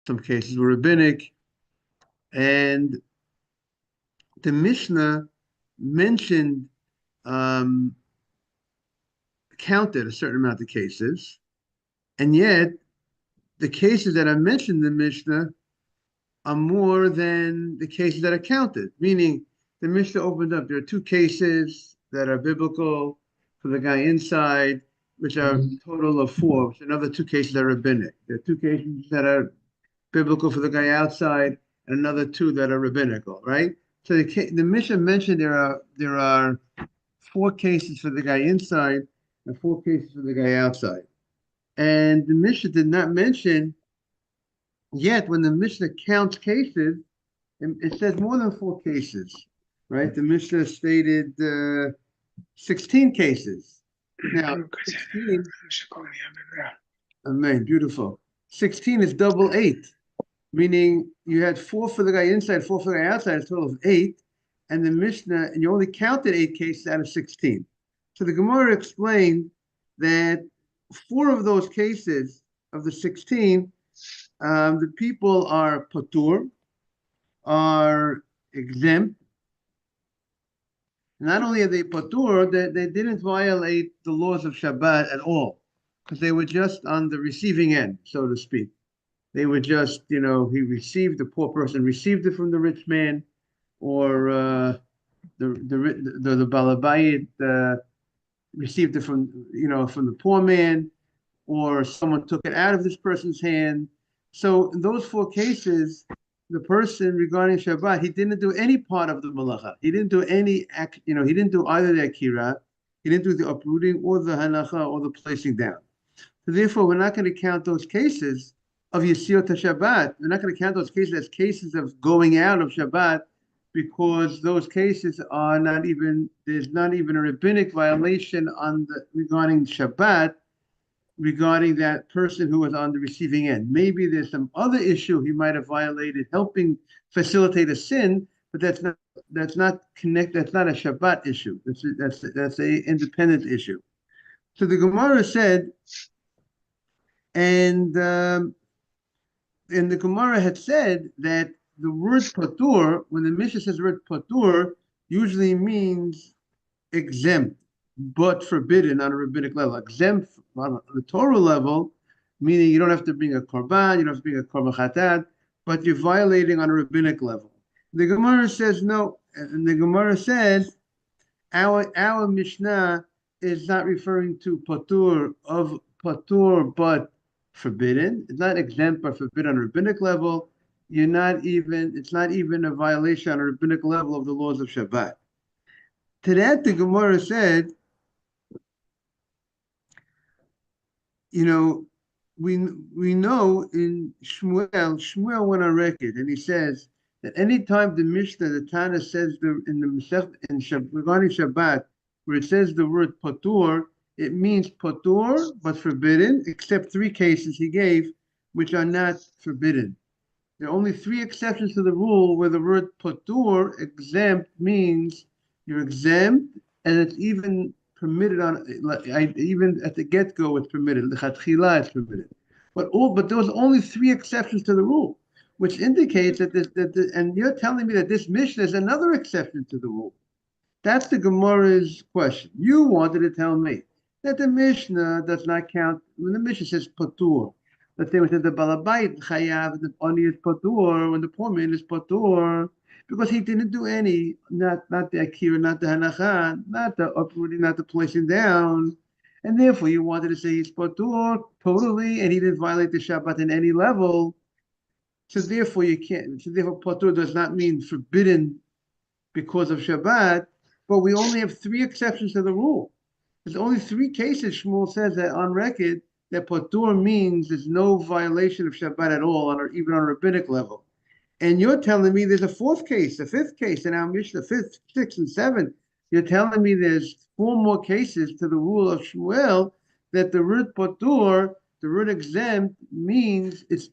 Some cases were rabbinic. And the Mishnah mentioned, um, counted a certain amount of cases. And yet, the cases that are mentioned in the Mishnah are more than the cases that are counted, meaning the Mishnah opened up. There are two cases that are biblical for the guy inside, which are a total of four, which another two cases that are rabbinic. There are two cases that are biblical for the guy outside, and another two that are rabbinical, right? So the Mishnah mentioned there are four cases for the guy inside and four cases for the guy outside. And the Mishnah did not mention yet when the Mishnah counts cases, it says more than four cases, right? The Mishnah stated 16 cases. Now, 16, amen, beautiful. 16 is double eight, meaning you had four for the guy inside, four for the guy outside, a total of eight. And the Mishnah, and you only counted eight cases out of 16. So the Gemara explained that four of those cases of the 16, the people are patur, are exempt. Not only are they patur, they didn't violate the laws of Shabbat at all, because they were just on the receiving end, so to speak. They were just, the poor person received it from the rich man, or the balabayit received it from the poor man, or someone took it out of this person's hand. So in those four cases, the person regarding Shabbat, he didn't do any part of the malacha. He didn't do any act, he didn't do either the akira, he didn't do the uprooting or the hanacha or the placing down. So therefore, we're not going to count those cases of Yisiyot Shabbat. We're not going to count those cases as cases of going out of Shabbat, because those cases are not even, there's not even a rabbinic violation regarding Shabbat, regarding that person who was on the receiving end. Maybe there's some other issue he might have violated, helping facilitate a sin, but that's not That's not a Shabbat issue. That's a independent issue. So the Gemara said, and the Gemara had said that the word patur, when the Mishnah says the word patur, usually means exempt, but forbidden on a rabbinic level. Exempt on the Torah level, meaning you don't have to bring a korban, you don't have to bring a korban chatat, but you're violating on a rabbinic level. The Gemara says no, and the Gemara says our Mishnah is not referring to patur but forbidden. It's not exempt but forbidden on a rabbinic level. It's not even a violation on a rabbinic level of the laws of Shabbat. To that, the Gemara said, we know in Shmuel went on record, and he says that anytime the Mishnah, the Tana says regarding Shabbat, where it says the word patur, it means patur but forbidden, except three cases he gave, which are not forbidden. There are only three exceptions to the rule where the word patur, exempt, means you're exempt, and it's even permitted even at the get-go it's permitted. L'chatchila it's permitted. But there was only three exceptions to the rule, which indicates and you're telling me that this Mishnah is another exception to the rule. That's the Gemara's question. You wanted to tell me that the Mishnah does not count when the Mishnah says patur. Let's say we said the balabait chayav, the oni is patur, when the poor man is patur, because he didn't do any, not the akira, not the hanacha, not the uprooting, not the placing down, and therefore you wanted to say he's patur totally, and he didn't violate the Shabbat in any level. So therefore you can't. So therefore patur does not mean forbidden because of Shabbat, but we only have three exceptions to the rule. There's only three cases Shmuel says that on record that patur means there's no violation of Shabbat at all, even on a rabbinic level. And you're telling me there's a fourth case, a fifth case in our Mishnah, fifth, sixth, and seventh. You're telling me there's four more cases to the rule of Shmuel that the word patur, the word exempt, means it's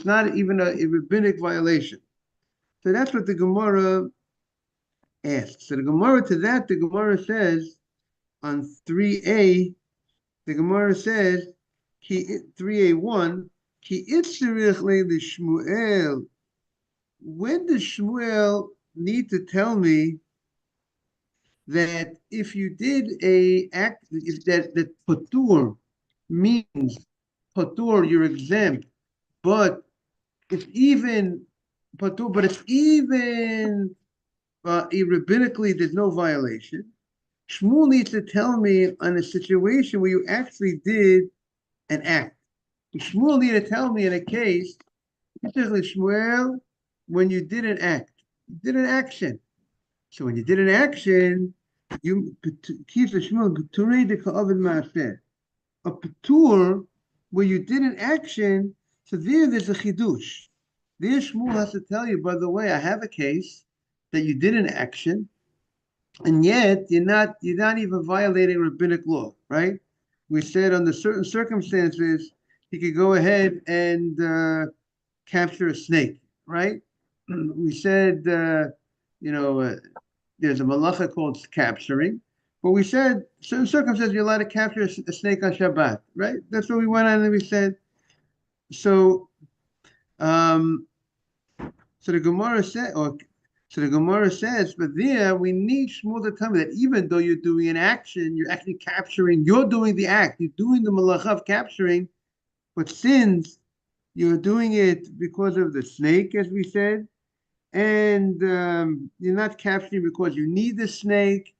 not even a rabbinic violation. So that's what the Gemara asks. So the Gemara says on 3a, the Gemara says 3a1, Ki itzrich le Shmuel. When does Shmuel need to tell me that if you did a act, if that patur means patur, you're exempt, but it's even patur, but it's even rabbinically, there's no violation. Shmuel needs to tell me on a situation where you actually did an act. Shmuel needs to tell me in a case, particularly Shmuel, when you did an act, you did an action. So when you did an action, you keep the Shmuel a patur where you did an action. So there's a chidush. There Shmuel has to tell you, by the way, I have a case that you did an action, and yet you're not even violating rabbinic law, right? We said under certain circumstances he could go ahead and capture a snake, right? We said there's a malacha called capturing, but we said certain circumstances you're allowed to capture a snake on Shabbat, right? That's what we went on and we said. So um, so the Gemara said, but there we need Shmuel to tell me that even though you're doing an action, you're actually capturing, you're doing the act, you're doing the malacha of capturing, but since you're doing it because of the snake, as we said, and you're not capturing because you need the snake,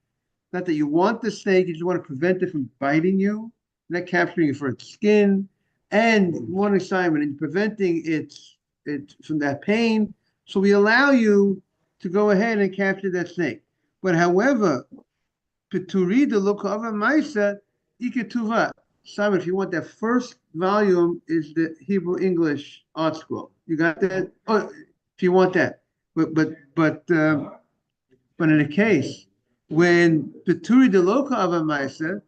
not that you want the snake, you just want to prevent it from biting you, you're not capturing it for its skin, and one assignment, and preventing it from that pain. So we allow you to go ahead and capture that snake. But however, Peturi the Lokava Maisa Iketuva. Simon, if you want that first volume, is the Hebrew English art scroll. You got that? Oh, if you want that. But in a case when Peturi the Lokava Maisa,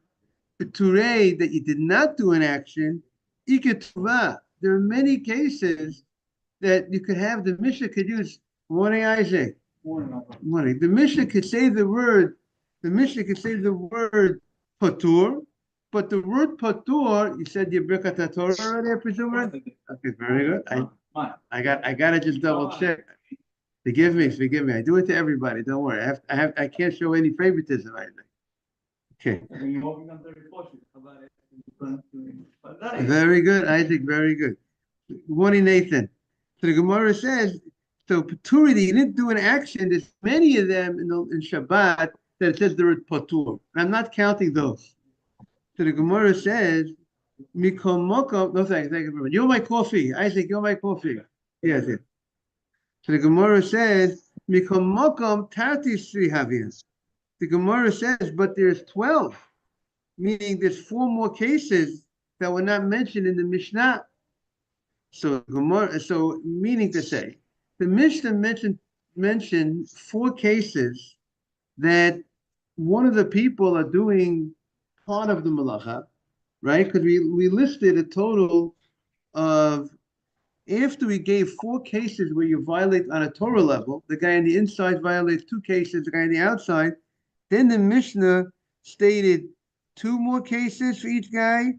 Peture that you did not do an action, Iketuva. There are many cases that you could have the Mishnah could use. Morning, Isaac. Morning. The Mishnah could say the word. The Mishnah could say the word patur, but the word patur. You said your Birkat Torah already, I presume. Okay, very good. I got to just double check. Forgive me. I do it to everybody. Don't worry. I can't show any favoritism. I think. Okay. Very good, Isaac. Very good. Good morning, Nathan. So the Gemara says, so Paturity, you didn't do an action. There's many of them in Shabbat that it says they're Patur. I'm not counting those. So the Gemara says, Mikol Mokom, no thanks, thank you very much. You're my coffee. Isaac, you're my coffee. Yes. So the Gemara says, Mikol Mokom Tati Sri Havias. The Gemara says, but there's 12, meaning there's 4 more cases that were not mentioned in the Mishnah. So meaning to say, the Mishnah mentioned 4 cases that one of the people are doing part of the malacha, right? Because we listed a total of, after we gave 4 cases where you violate on a Torah level, the guy on the inside violates 2 cases, the guy on the outside, then the Mishnah stated 2 more cases for each guy,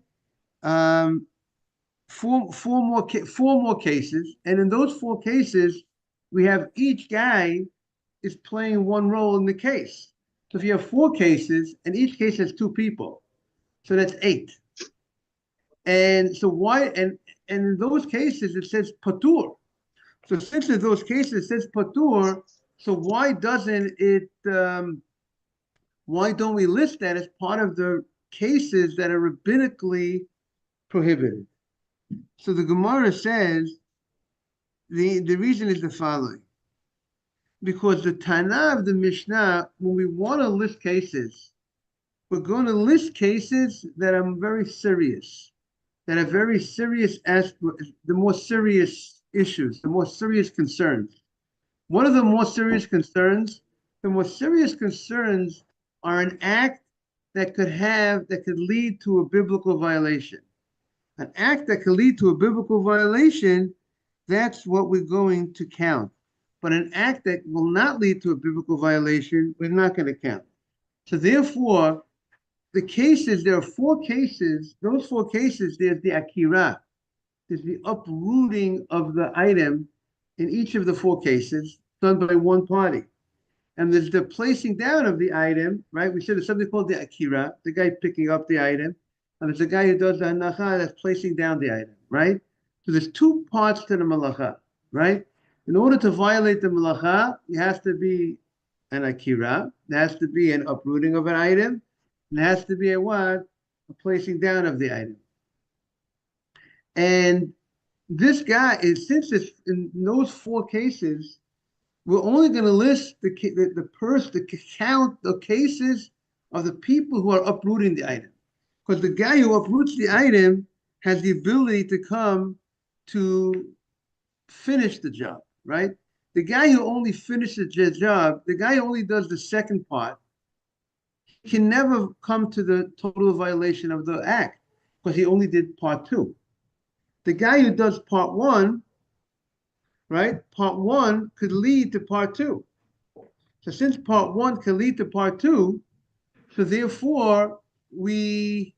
four more cases, and in those 4 cases, we have each guy is playing one role in the case. So if you have 4 cases, and each case has 2 people, so that's 8. And so why? And in those cases it says patur. So since in those cases it says patur, so why doesn't it? Why don't we list that as part of the cases that are rabbinically prohibited? So the Gemara says the reason is the following. Because the Tana of the Mishnah, when we want to list cases, we're going to list cases that are very serious, that are very serious as the more serious issues, the more serious concerns. One of the more serious concerns are an act that could lead to a biblical violation. An act that could lead to a biblical violation, that's what we're going to count. But an act that will not lead to a biblical violation, we're not going to count. So therefore, the cases, there are 4 cases. Those 4 cases, there's the akira. is the uprooting of the item in each of the four cases done by one party. And there's the placing down of the item, right? We said there's something called the akira, the guy picking up the item. And there's a guy who does the hanacha that's placing down the item, right? So there's two parts to the malacha, right? In order to violate the malacha, it has to be an akira, there has to be an uprooting of an item, and there has to be a what? A placing down of the item. And this guy is, since it's in those four cases, we're only going to list the count the cases of the people who are uprooting the item, because the guy who uproots the item has the ability to come to finish the job, right? The guy who only finishes the job, the guy who only does the second part, can never come to the total violation of the act because he only did part two. The guy who does part one, right? Part one could lead to part two. So since part one can lead to part two, so therefore we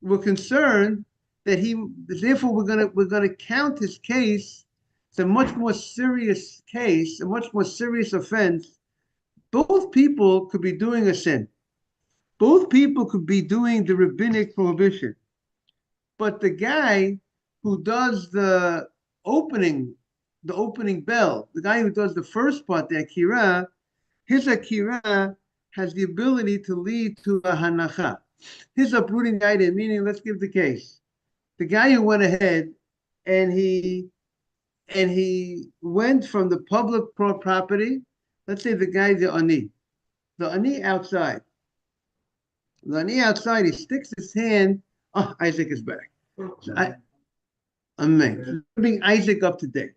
were concerned that therefore we're gonna count his case. It's a much more serious case, a much more serious offense. Both people could be doing a sin. Both people could be doing the rabbinic prohibition. But the guy who does the opening bell, the guy who does the first part, the akira, his akira has the ability to lead to a hanacha. His uprooting item, meaning, let's give the case. The guy who went ahead and he went from the public property, let's say the guy, the ani outside. The ani outside, he sticks his hand, oh, Isaac is back. So Amen. Bring Isaac up to date.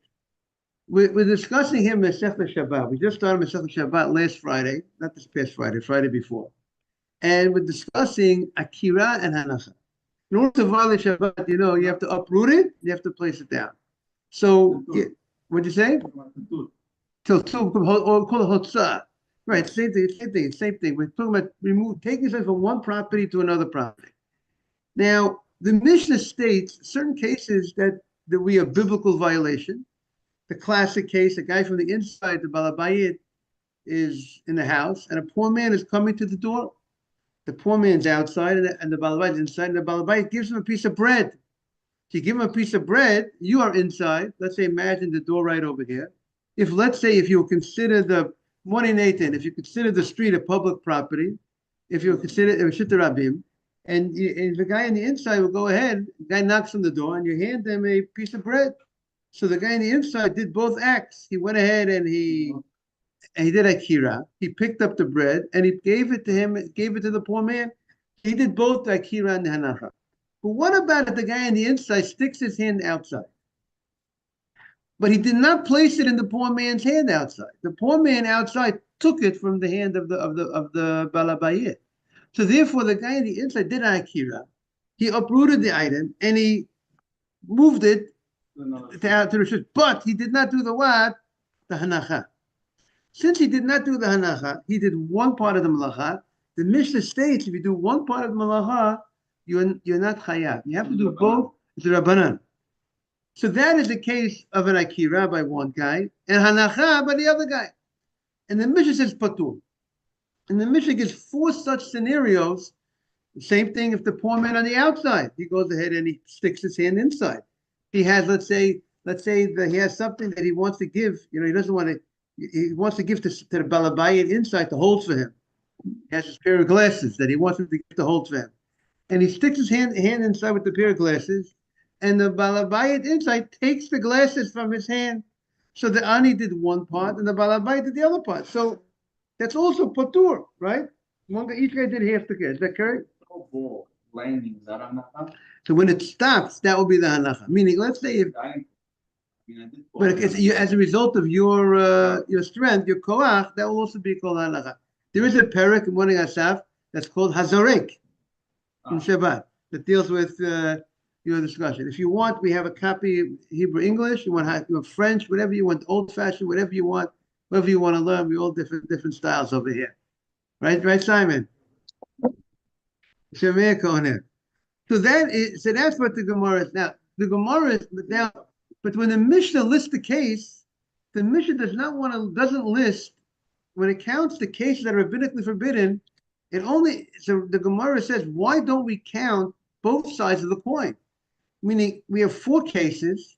We're discussing him in Masechet Shabbat. We just started Masechet Shabbat last Friday, not this past Friday, Friday before. And we're discussing Akira and Hanacha. In order to violate Shabbat, you have to uproot it, you have to place it down. So, what'd you say? Till two, or call it Hotzah. Right, same thing. We're talking about taking something from one property to another property. Now, the Mishnah states certain cases that we have biblical violation. The classic case, a guy from the inside, the Balabayit, is in the house, and a poor man is coming to the door. The poor man's outside, and the Balabayit is inside, and the Balabayit gives him a piece of bread. So you give him a piece of bread, you are inside. Let's say, imagine the door right over here. Let's say, if you consider the morning, Nathan, if you consider the street a public property, if you consider it Shita Rabim, and the guy on the inside will go ahead, the guy knocks on the door, and you hand him a piece of bread. So the guy on the inside did both acts. He went ahead and he did Akira. He picked up the bread and he gave it to him, gave it to the poor man. He did both the Akira and the Hanacha. But what about if the guy on the inside sticks his hand outside? But he did not place it in the poor man's hand outside. The poor man outside took it from the hand of the Balabayit. So therefore, the guy on the inside did Akira. He uprooted the item and he moved it to the Rishus. But he did not do the what? The Hanacha. Since he did not do the Hanacha, he did one part of the Malacha. The Mishnah states if you do one part of the Malacha, you're not Chayav. You have to do both. It's a Rabbanan. So that is the case of an Akira by one guy and Hanacha by the other guy. And the Mishnah says Patur. And the Mishnah gives four such scenarios. The same thing if the poor man on the outside, he goes ahead and he sticks his hand inside. He has, let's say that he has something that he wants to give. He wants to give to the Balabayit inside to hold for him. He has his pair of glasses that he wants him to give to hold for him. And he sticks his hand inside with the pair of glasses, and the Balabayit inside takes the glasses from his hand. So the Ani did one part, and the Balabayit did the other part. So that's also Patur, right? Each guy did half the case. Is that correct? Landing, is that Hanacha? So when it stops, that will be the Hanacha. Meaning, let's say but as a result of your strength, your koach, that will also be called Hanacha. There is a parak in Morning Asaf that's called Hazarek in Shabbat that deals with your discussion. If you want, we have a copy of Hebrew English. You want French, whatever you want, old fashioned, whatever you want to learn. We all different styles over here, right, Simon? So that's what the Gemara is now. the Gemara but when the Mishnah lists the case, the Mishnah doesn't list when it counts the cases that are rabbinically forbidden. So the Gemara says, why don't we count both sides of the coin? Meaning we have 4 cases,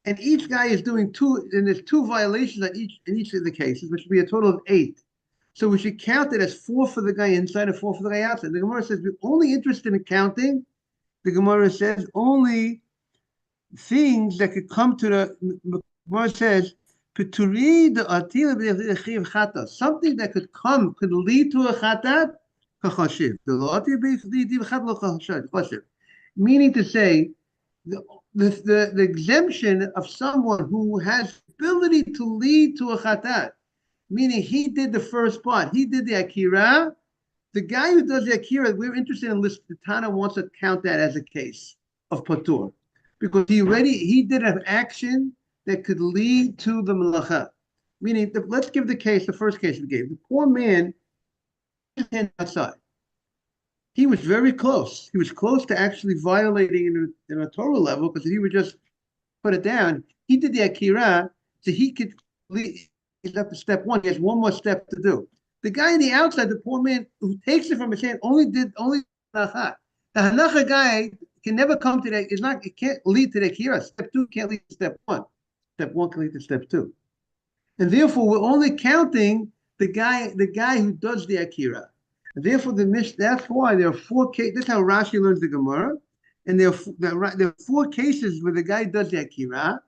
and each guy is doing 2, and there's 2 violations in each of the cases, which would be a total of 8. So we should count it as 4 for the guy inside and 4 for the guy outside. The Gemara says we're only interested in counting. The Gemara says only things that could come to the Gemara says something that could lead to a chatat. Meaning to say, the exemption of someone who has ability to lead to a chatat, meaning he did the first part, he did the akira. The guy who does the akira, we're interested in list. The Tana wants to count that as a case of patur, because he did an action that could lead to the malacha. Meaning, let's give the first case we gave. The poor man, his hand outside. He was very close. He was close to actually violating in a Torah level, because if he would just put it down, he did the akira, so he could lead. He's up to step 1. He has one more step to do. The guy on the outside, the poor man who takes it from his hand, only hanacha. The hanacha guy can never come to that. It can't lead to the akira. Step 2 can't lead to step 1. Step 1 can lead to step 2. And therefore, we're only counting the guy who does the akira. And therefore, that's why there are 4 cases. That's how Rashi learns the Gemara. And there are 4 cases where the guy does the akira.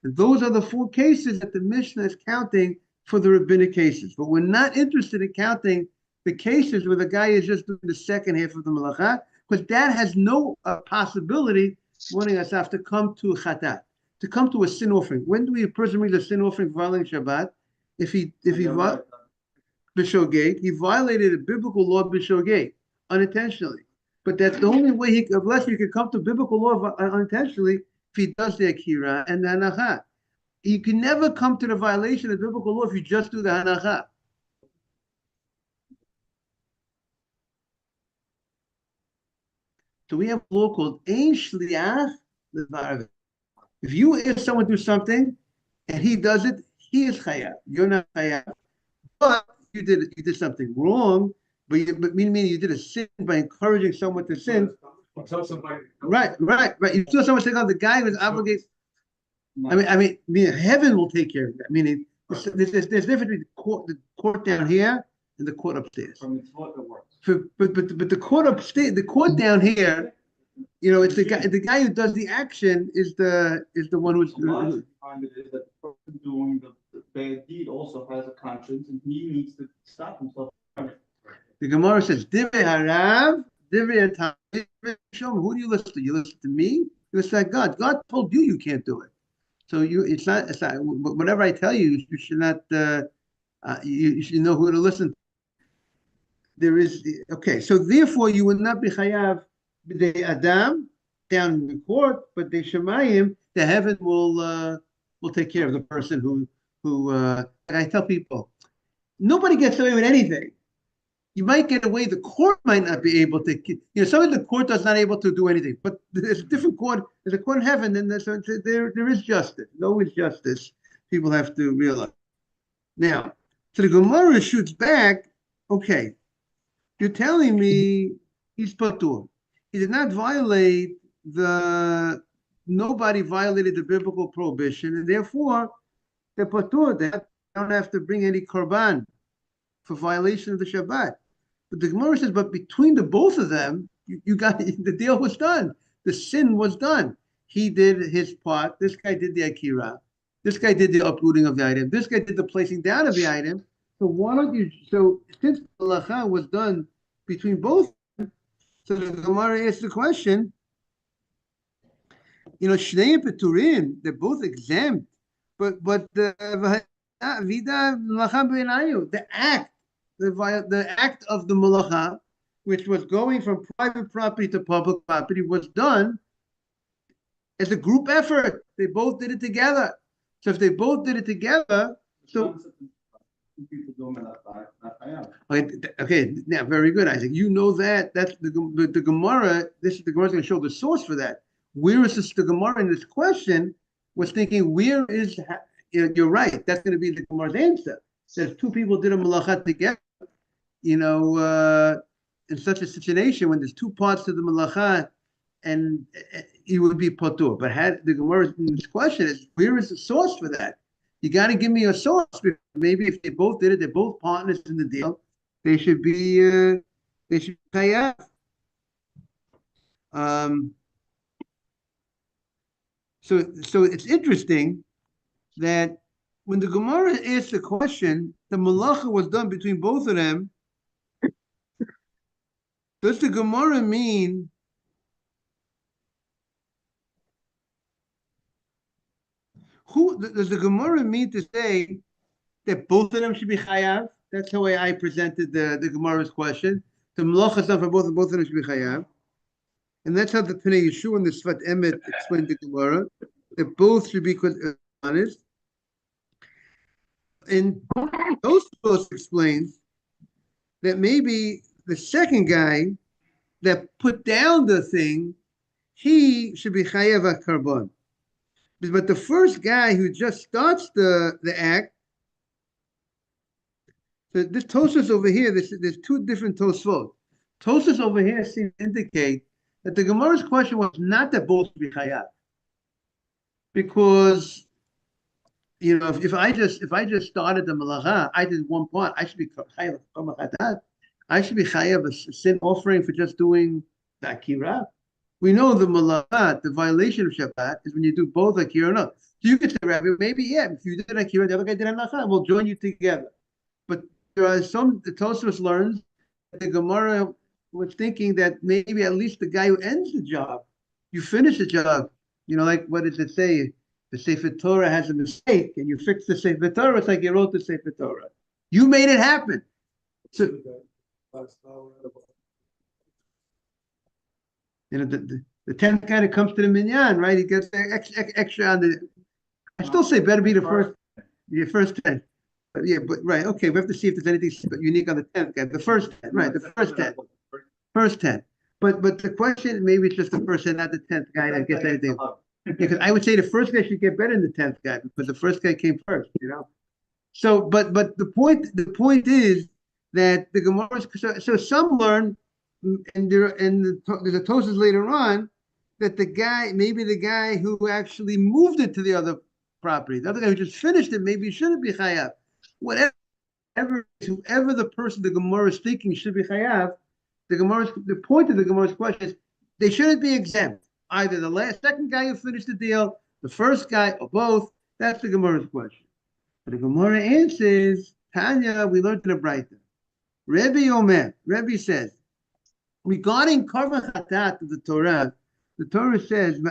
And those are the 4 cases that the Mishnah is counting for the rabbinic cases. But we're not interested in counting the cases where the guy is just doing the second half of the malacha, because that has no possibility wanting us to come to chatat, to come to a sin offering. When do a person bring a sin offering violating Shabbat? If he b'shogeg, he violated a biblical law b'shogeg unintentionally. But that's the only way unless you can come to biblical law unintentionally, if he does the akira and the hanacha. You can never come to the violation of biblical law if you just do the hanacha. So we have a law called Ein Shliach Levarve. If you ask someone to do something and he does it, he is chayav. You're not chayav. But you did something wrong, but meaning you did a sin by encouraging someone to sin. Right. You tell someone to take on the guy who's obligated. I mean, heaven will take care of that. Meaning, there's difference between the court down here and the court upstairs. But the court upstairs, the court down here, it's the guy who does the action is the one who's. The person doing the bad deed also has a conscience, and he needs to stop himself. The Gemara says, "Divrei harav, divrei atam." Who do you listen to? You listen to me. You listen to God. God told you can't do it. So it's not. Whatever I tell you, you should not. You should know who to listen to. There is So therefore, you would not be chayav b'dei adam down in the court, but the shemayim, the heaven will take care of the person who. And I tell people, nobody gets away with anything. You might get away. The court might not be able to. Some of the court is not able to do anything. But there's a different court. There's a court in heaven, and there is justice. There's always justice. People have to realize. Now, so the Gemara shoots back. Okay, you're telling me he's patur. He did not violate nobody violated the biblical prohibition, and therefore they're patur. They don't have to bring any korban for violation of the Shabbat. But the Gemara says, but between the both of them, you got the deal was done. The sin was done. He did his part. This guy did the akira. This guy did the uprooting of the item. This guy did the placing down of the item. So why don't you? So since the halacha was done between both, so the Gemara asks the question. Shnei peturim, they're both exempt, but the act of the malacha, which was going from private property to public property, was done as a group effort. They both did it together. So if they both did it together, okay, now very good, Isaac. You know that. That's the Gemara. The Gemara is going to show the source for that. where is this, the Gemara in this question was thinking, where is, you're right, that's going to be the Gemara's answer. It says two people did a malacha together, in such a situation when there's two parts to the malacha, and it would be patur. But had the Gemara's question is, where is the source for that? You got to give me a source. Maybe if they both did it, they're both partners in the deal. They should be chayav. So it's interesting that when the Gemara asked the question, the malacha was done between both of them. Does the Gemara mean does the Gemara mean to say that both of them should be chayav? That's the way I presented the Gemara's question. The malacha is done for both of them should be chayav. And that's how the Pnei Yeshua and the Sfat Emet explained the Gemara, that both should be honest. And Tosfos explains that maybe the second guy that put down the thing, he should be chayav karbon. But the first guy who just starts the act, so this Tosfos over here, there's two different Tosfos. Tosfos over here seems to indicate that the Gemara's question was not that both should be chayav, because if I just started the malacha, I did one part, I should be chayav. I should be chayav a sin offering for just doing the akira. We know the malacha, the violation of Shabbat, is when you do both akira and no. So you could say, Rabbi, maybe if you did akira, the other guy did malacha, we'll join you together. But there are some, the Tosfos learns that the Gemara was thinking that maybe at least the guy who ends the job, you finish the job. Like what does it say? The Sefer Torah has a mistake, and you fix the Sefer Torah. It's like you wrote the Sefer Torah. You made it happen. So, the 10th guy that comes to the minyan, right? He gets extra on the. I still say better be the first 10. But right. Okay, we have to see if there's anything unique on the 10th guy. The first 10, right? The first 10. But the question, maybe it's just the first 10, not the 10th guy that gets anything. Because I would say the first guy should get better than the 10th guy because the first guy came first. So, but the point is that the Gemara. So some learn, and there's a Tosfos later on that the guy who actually moved it to the other property, the other guy who just finished it, maybe shouldn't be chayav. Whoever the person the Gemara is thinking should be chayav, the point of the Gemara's question is they shouldn't be exempt. Either the second guy who finished the deal, the first guy, or both. That's the Gemara's question. But the Gemara answers, Tanya, we learned in the Breita. Rebbe says, regarding Karban Chatat of the Torah says,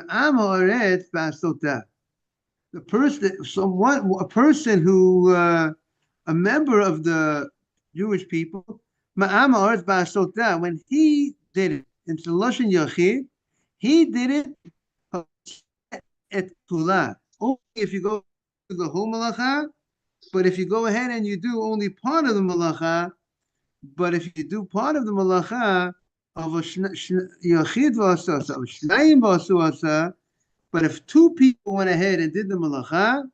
a person who, a member of the Jewish people, when he did it, in Lashon Yachid, he did it at Kula. Only if you go to the whole malacha, but if you go ahead and you do only part of the malacha, but if you do part of the malacha of a Yachid Shnayim V'Asu, but if two people went ahead and did the malacha,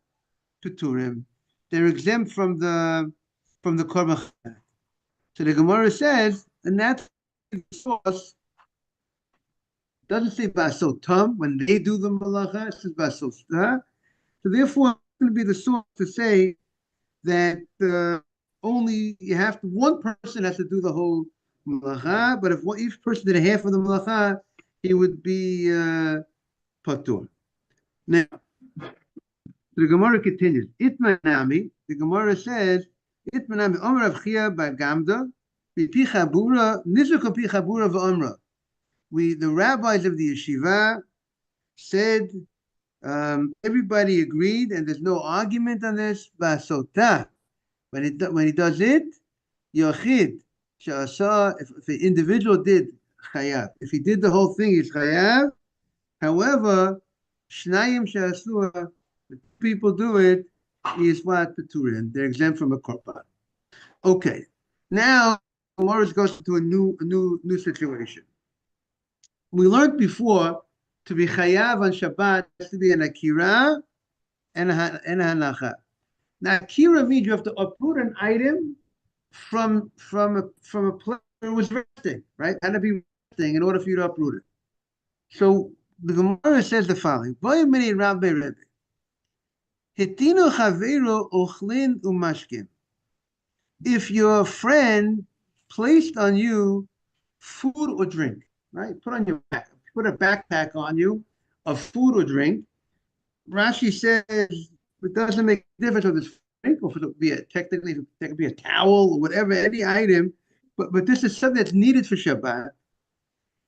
Peturim, they're exempt from the Korban Chatat. So the Gemara says, and that's the source. Doesn't say Basot Tam when they do the malacha, it says Basot Sta. So therefore, it's going to be the source to say that only one person has to do the whole malacha, but if each person did half of the malacha, he would be patur. Now, the Gemara continues. Itmanami, the Gemara says, Itmanami Omer Avchia Bagamda, Pi Chabura, Nizuka Pi Chabura v'Omra. The rabbis of the yeshiva said everybody agreed, and there's no argument on this. Basota, when he does it, yochid shasa. If an individual did chayav, if he did the whole thing, he's chayav. However, shnayim shasua, if people do it, is what peturin. They're exempt from a korban. Okay, now Gemara goes to a new situation. We learned before to be chayav on Shabbat, has to be an akira and a hanacha. Now, akira means you have to uproot an item from a place where it was resting, right? Had to be resting in order for you to uproot it. So the Gemara says the following: Hitinu chaveru ochlin umashkin. If your friend placed on you food or drink, right? Put on your back, put a backpack on you of food or drink. Rashi says it doesn't make a difference if it's drink or if it be technically it could be a towel or whatever, any item. But this is something that's needed for Shabbat.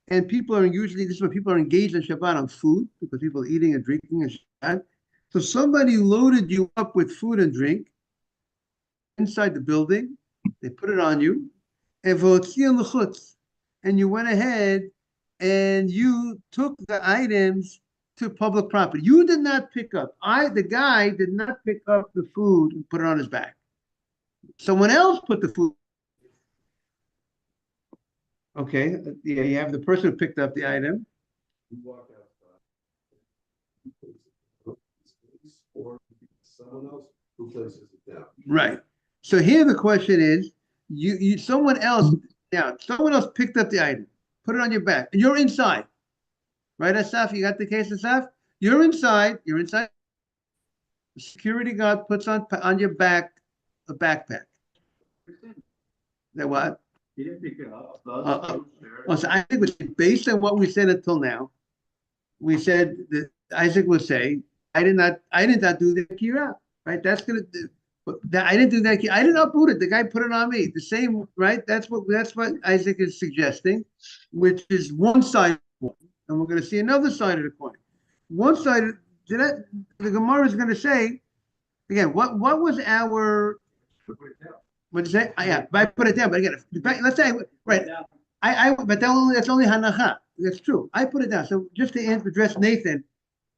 And people are usually, this is what people are engaged in Shabbat on food, because people are eating and drinking in Shabbat. So somebody loaded you up with food and drink inside the building, they put it on you, and you went ahead and you took the items to public property. You did not pick up. The guy did not pick up the food and put it on his back. Someone else put the food. Okay, yeah, you have the person who picked up the item. You walk outside, or someone else who places it down. Right. So here the question is, someone else picked up the item, put it on your back, and you're inside. Right, Asaf? You got the case, Asaf? You're inside. The security guard puts on your back a backpack. That what? He didn't pick it up. So I think based on what we said until now, we said that Isaac will say, I did not do the akira. Right? That's gonna do. I didn't do that. I didn't uproot it. The guy put it on me. The same, right? That's what Isaac is suggesting, which is one side of the coin, and we're going to see another side of the coin. One side, the Gemara is going to say again. What was our? What did you say? Yeah, I put it down. But again, let's say right. But that's only hanacha. That's true. I put it down. So just to address Nathan,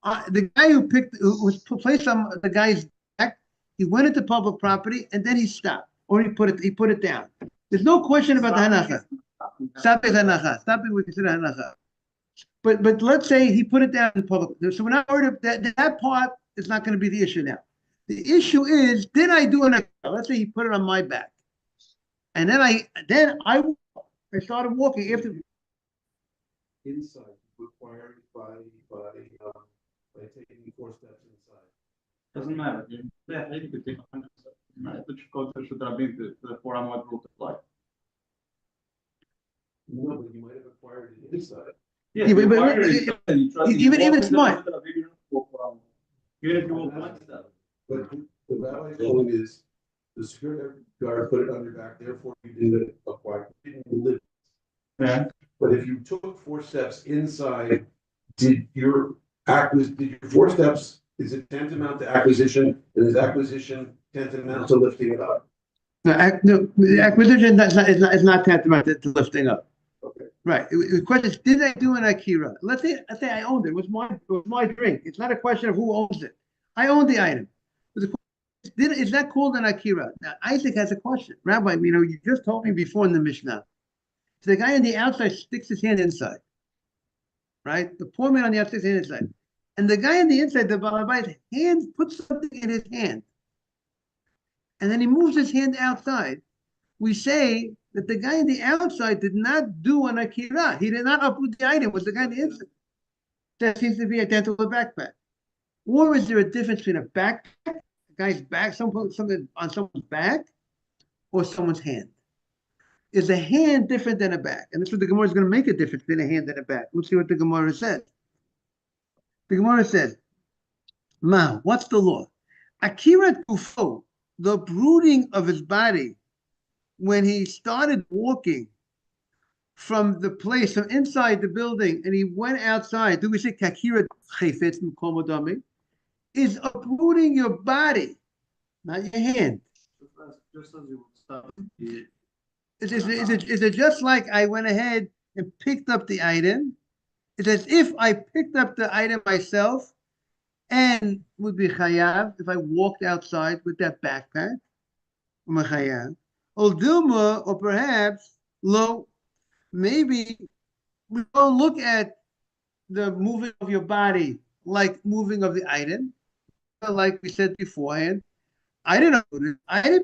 the guy who was placed on the guy's back, he went into public property and then he stopped, or he put it down. There's no question about the hanacha. Stopping hanacha. Stopping we consider hanacha. But let's say he put it down in public. So we're not worried about that part is not going to be the issue now. The issue is, did I do an? Let's say he put it on my back, and then I started walking after. Inside, required by taking 4 steps inside. Doesn't matter. Yeah, you could take 100 steps. But you go to the 4 hour rule to apply. No, but you might have acquired it inside. Yeah, but even it's smart. Even if you walk 1 step. But the rabbi's point is, the security guard put it on your back, therefore you didn't acquire, you didn't live. Yeah. But if you took 4 steps inside, did your 4 steps, is it tantamount to acquisition? And is acquisition tantamount to lifting it up? No, the acquisition is not tantamount to lifting up. Okay. Right. The question is, did I do an akira? Let's say I owned it. It was my drink. It's not a question of who owns it. I own the item. Is that called an akira? Now, Isaac has a question. Rabbi, you just told me before in the Mishnah. So the guy on the outside sticks his hand inside. Right? The poor man on the outside sticks his hand inside. And the guy on the inside, the Balabai's hand, puts something in his hand. And then he moves his hand outside. We say that the guy on the outside did not do an akira. He did not uproot the item. It was the guy on the inside. That seems to be identical to a backpack. Or is there a difference between a backpack, a guy's back, something on someone's back, or someone's hand? Is a hand different than a back? And that's what the Gemara is going to make a difference between a hand and a back. Let's see what the Gemara says. The Gemara says, what's the law? Akira Kufo, the brooding of his body, when he started walking from the place, from inside the building, and he went outside, do we say kakira chayfetz mukomodami? Is uprooting your body, not your hand. Just as you would stop. Is it just like I went ahead and picked up the item? It's as if I picked up the item myself and would be chayav if I walked outside with that backpack. Chayav. Or perhaps low. Maybe we don't look at the moving of your body, like moving of the item, like we said beforehand. I didn't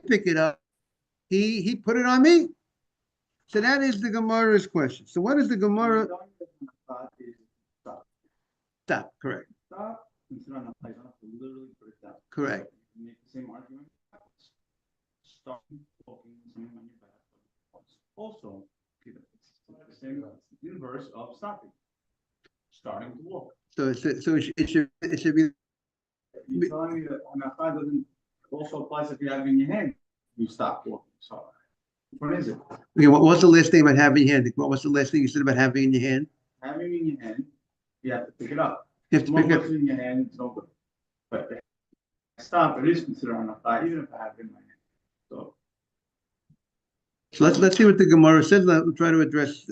pick it up. He put it on me. So that is the Gemara's question. So what is the Gemara? Stop. Stop. Correct. Stop. Consider an apply. You don't have to literally put it down. Correct. You make the same argument. Starting walking, something on your back. Also, it's the same inverse of stopping. Starting to walk. So it should be. You're telling me that anacha doesn't also applies if you have it in your hand. You stop walking. So, what is it? Okay, what's the last thing about having in your hand? What was the last thing you said about having in your hand? Having it in your hand, you have to pick it up. You have to pick What's it. in your hand, it's no good. But if I stop, it is considered anacha, even if I have it in my hand. So let's see what the Gemara says. We'll try to address.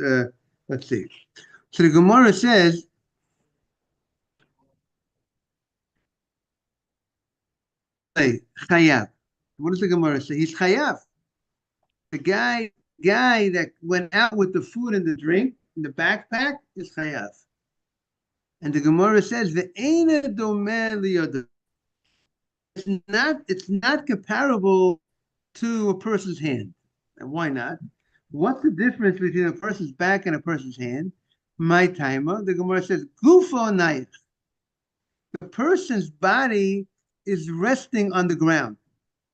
Let's see. So the Gemara says, "Hey, chayav." What does the Gemara say? He's chayav. The guy that went out with the food and the drink in the backpack is chayav. And the Gemara says, "Ve'ena domeh liyado." It's not comparable to a person's hand. And why not? What's the difference between a person's back and a person's hand? My timer, the Gemara says, "Gufo naich." The person's body is resting on the ground.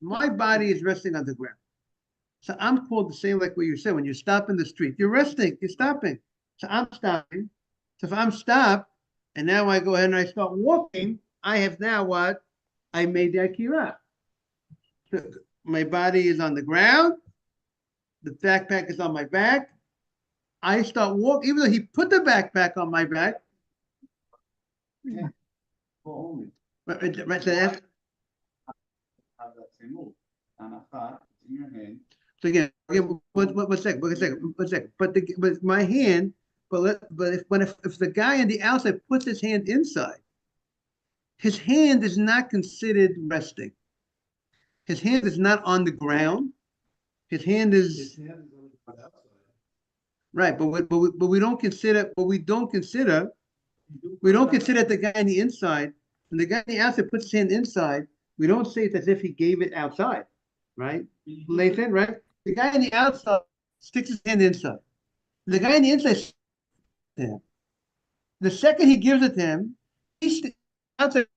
My body is resting on the ground. So I'm called the same like what you said. When you stop in the street, you're resting, you're stopping. So I'm stopping. So if I'm stopped, and now I go ahead and I start walking, I have now what? I made the akira. So my body is on the ground. The backpack is on my back. I start walking, even though he put the backpack on my back. Yeah. Well, only Right, so that's, have that same move. Anacha, it's in your hand. so again, one second. But my hand, if the guy on the outside puts his hand inside, his hand is not considered resting. His hand is not on the ground. His hand is right, but we don't consider the guy on the inside. When the guy on the outside puts his hand inside, we don't say it as if he gave it outside, right? Lathan, right? The guy on the outside sticks his hand inside. The guy on the inside sticks it to him. The second he gives it to him, he sticks outside.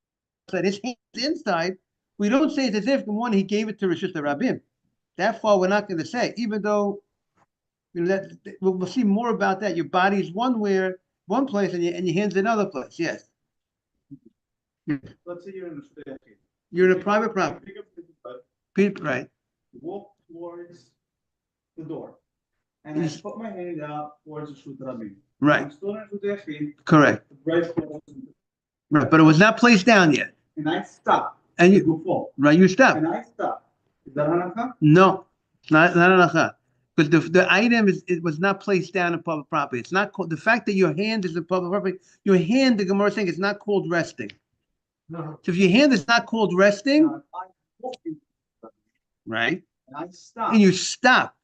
His hand is inside. We don't say it as if the one he gave it to Rishus Rabim. That far we're not going to say, even though that we'll see more about that. Your body is one place, and your hands another place. Yes. Let's say you're in a state. You're in a private property. Right. Walk towards the door. And I put my hand out towards the Shut Rabin. Right. I'm still in the Correct. right. Right, but it was not placed down yet. And I stop. And you go fall. Right, you stop. And I stop. Is that hanacha? No, it's not halacha. Because the item was not placed down in public property. It's not called, the fact that your hand is in public property, your hand, the Gemara is saying, is not called resting. No. So if your hand is not called resting, right? And I stop. And you stop.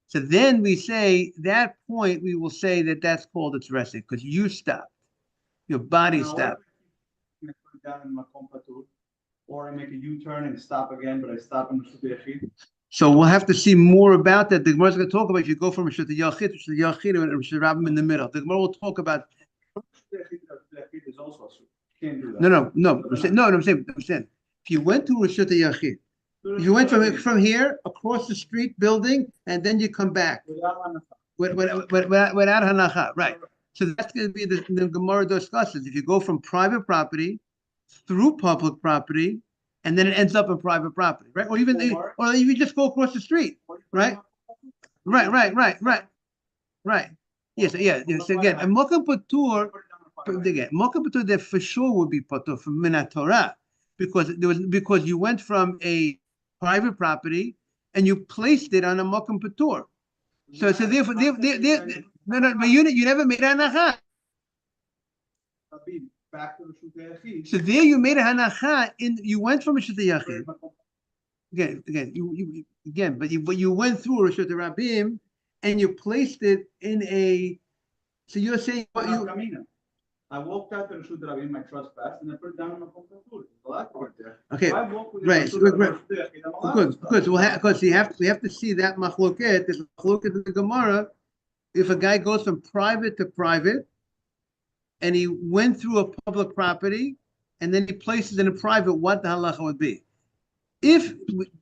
So then we say, that point, we will say that that's called it's resting, because you stopped. Your body stopped. I put it down in my compatur, or I make a U-turn and stop again, but I stop in the Shut. So we'll have to see more about that. The Gemara is going to talk about if you go from Rishut Yachid to Rishut Yachid and Rishut Rabbim in the middle. The Gemara will talk about. Is also can't do that. No. I'm saying. If you went to Rishut Yachid, if you went from here across the street building and then you come back without hanacha, right? So that's going to be the Gemara discusses. If you go from private property through public property, and then it ends up in private property, right? Or you just go across the street, right? Right. Yes. So again, a Mokum Patur, that for sure would be Patur from Minat Torah, because you went from a private property and you placed it on a Mokum Patur. So therefore, but you never made hanacha. Back to the Shut. So there you made a hanacha you went from a Rishut Yachid. But you went through a Rishut Rabim and you placed it in a. So you're saying what you. I walked out to the Reshut Rabim, my trespass, and I put it down in my computer. The last part there. Okay, If I walk with right, Reshut right, Rabim, I'm allowed to stop. because we have to see that machloket. There's a machloket in the Gemara. If a guy goes from private to private, and he went through a public property, and then he places it in private, what the halacha would be? If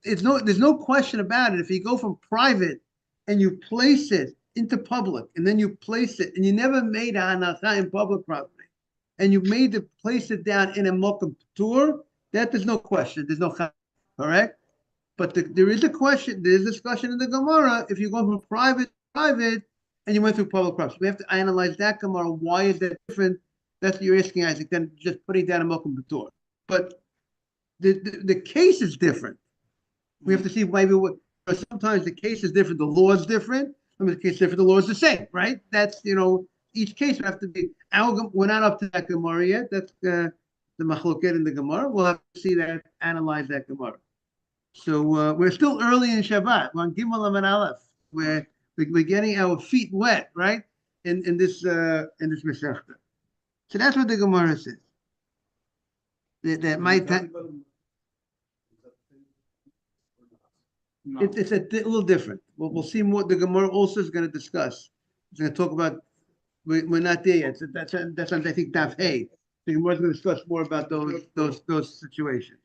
there's no question about it. If you go from private and you place it into public, and then you place it, and you never made a hanacha in public property, and you place it down in a mokum tour, that there's no question. There's no correct. But there is a question. There's discussion in the Gemara. If you go from private to private, and you went through public property, we have to analyze that Gemara. Why is that different? That's what you're asking, Isaac. Than just putting down a mokum tour. But the case is different. We have to see maybe sometimes the case is different, the law is different. I mean, the case is different, the law is the same, right? That's, each case would have to be, we're not up to that Gemara yet. That's the machloket in the Gemara. We'll have to see that, analyze that Gemara. So we're still early in Shabbat. We're on Gimel and Aleph. We're getting our feet wet, right? In this Masechta. So that's what the Gemara says. That might it's a little different. We'll see more. The Gemara also is going to discuss. It's going to talk about. We're not there yet. So that's I think Daf Hey. The Gemara is going to discuss more about those situations.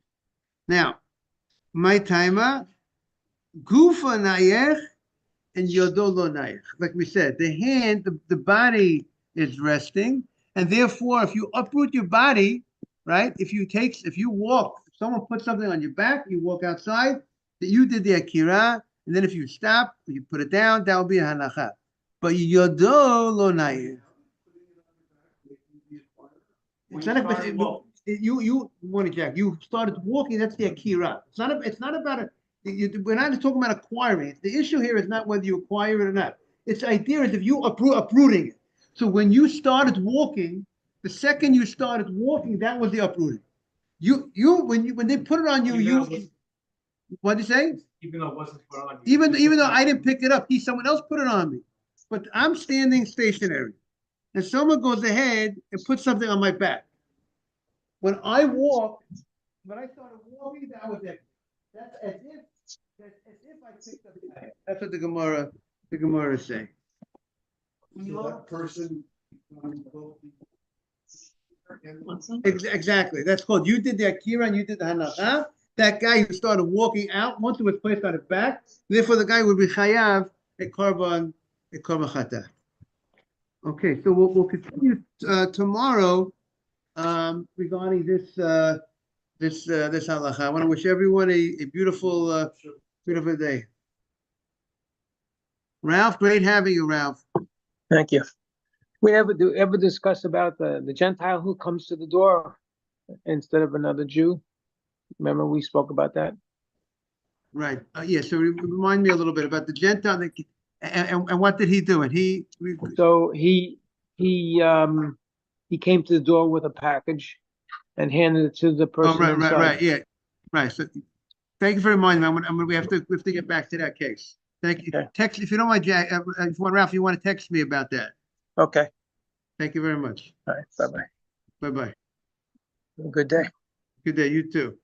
Now, my timer, Gufa Nayech and Yodo Lo Nayech. Like we said, the hand, the body is resting, and therefore, if you uproot your body, right? If you walk, if someone puts something on your back, you walk outside, that you did the akira, and then if you stop, you put it down, that will be a hanacha. But yodo lo nayeh. It's not about you morning, Jack. You started walking. That's the akira. It's not about we're not talking about acquiring. The issue here is not whether you acquire it or not. It's the idea is if you uprooting it. So when you started walking, the second you started walking, that was the uprooting. When they put it on you, what did you say? Even though it wasn't put on you. Even though I didn't pick it up, someone else put it on me. But I'm standing stationary. And someone goes ahead and puts something on my back. When I started walking, that was it. That's as if I picked up the bag. That's what the Gemara is saying. So that person. Exactly. That's called, you did the akira and you did the hanacha. That guy who started walking out, once it was placed on his back, therefore the guy would be chayav a korban chata. Okay, so we'll continue tomorrow regarding this halacha. I want to wish everyone a beautiful day. Ralph, great having you, Ralph. Thank you. We ever discuss about the Gentile who comes to the door instead of another Jew? Remember we spoke about that? Right. Yeah. So remind me a little bit about the Gentile and what did he do? And he came to the door with a package and handed it to the person. Right. Yeah. Right. So thank you for reminding me. We have to get back to that case. Thank you. Okay. Text if you don't mind, Jack. If you want, Ralph, you want to text me about that. Okay. Thank you very much. All right. Bye-bye. Bye-bye. Good day. Good day. You too.